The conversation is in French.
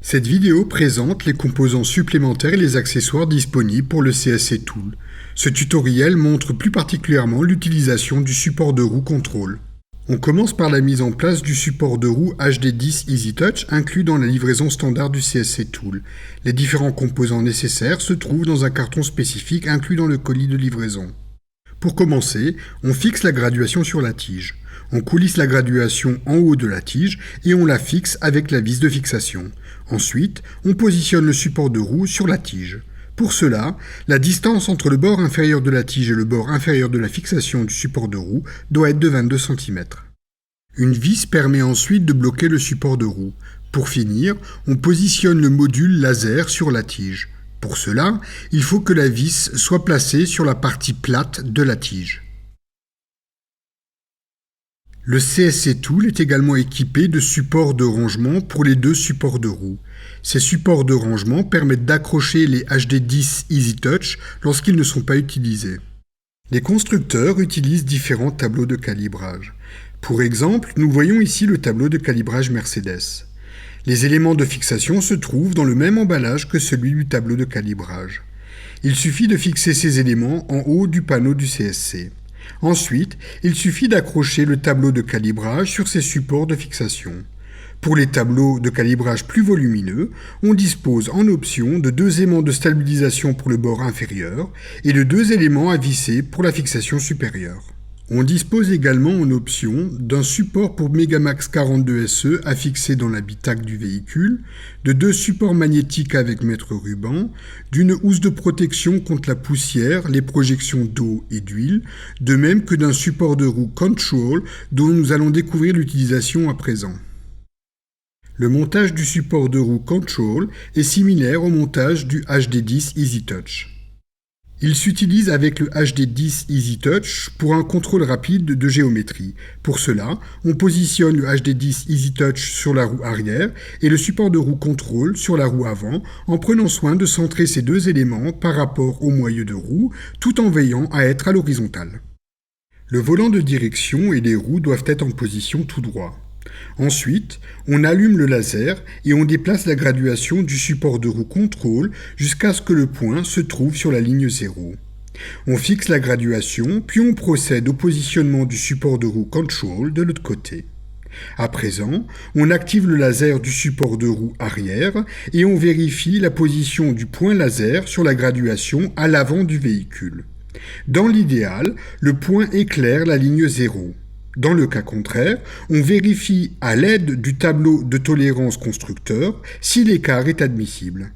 Cette vidéo présente les composants supplémentaires et les accessoires disponibles pour le CSC Tool. Ce tutoriel montre plus particulièrement l'utilisation du support de roue Control. On commence par la mise en place du support de roue HD10 EasyTouch inclus dans la livraison standard du CSC Tool. Les différents composants nécessaires se trouvent dans un carton spécifique inclus dans le colis de livraison. Pour commencer, on fixe la graduation sur la tige. On coulisse la graduation en haut de la tige et on la fixe avec la vis de fixation. Ensuite, on positionne le support de roue sur la tige. Pour cela, la distance entre le bord inférieur de la tige et le bord inférieur de la fixation du support de roue doit être de 22 cm. Une vis permet ensuite de bloquer le support de roue. Pour finir, on positionne le module laser sur la tige. Pour cela, il faut que la vis soit placée sur la partie plate de la tige. Le CSC Tool est également équipé de supports de rangement pour les deux supports de roue. Ces supports de rangement permettent d'accrocher les HD10 EasyTouch lorsqu'ils ne sont pas utilisés. Les constructeurs utilisent différents tableaux de calibrage. Pour exemple, nous voyons ici le tableau de calibrage Mercedes. Les éléments de fixation se trouvent dans le même emballage que celui du tableau de calibrage. Il suffit de fixer ces éléments en haut du panneau du CSC. Ensuite, il suffit d'accrocher le tableau de calibrage sur ces supports de fixation. Pour les tableaux de calibrage plus volumineux, on dispose en option de 2 aimants de stabilisation pour le bord inférieur et de 2 éléments à visser pour la fixation supérieure. On dispose également en option d'un support pour Megamax 42SE à fixer dans l'habitacle du véhicule, de 2 supports magnétiques avec mètre ruban, d'une housse de protection contre la poussière, les projections d'eau et d'huile, de même que d'un support de roue Control dont nous allons découvrir l'utilisation à présent. Le montage du support de roue Control est similaire au montage du HD10 EasyTouch. Il s'utilise avec le HD10 EasyTouch pour un contrôle rapide de géométrie. Pour cela, on positionne le HD10 EasyTouch sur la roue arrière et le support de roue Control sur la roue avant en prenant soin de centrer ces deux éléments par rapport au moyeu de roue tout en veillant à être à l'horizontale. Le volant de direction et les roues doivent être en position tout droit. Ensuite, on allume le laser et on déplace la graduation du support de roue Control jusqu'à ce que le point se trouve sur la ligne 0. On fixe la graduation, puis on procède au positionnement du support de roue Control de l'autre côté. À présent, on active le laser du support de roue arrière et on vérifie la position du point laser sur la graduation à l'avant du véhicule. Dans l'idéal, le point éclaire la ligne 0. Dans le cas contraire, on vérifie à l'aide du tableau de tolérance constructeur si l'écart est admissible.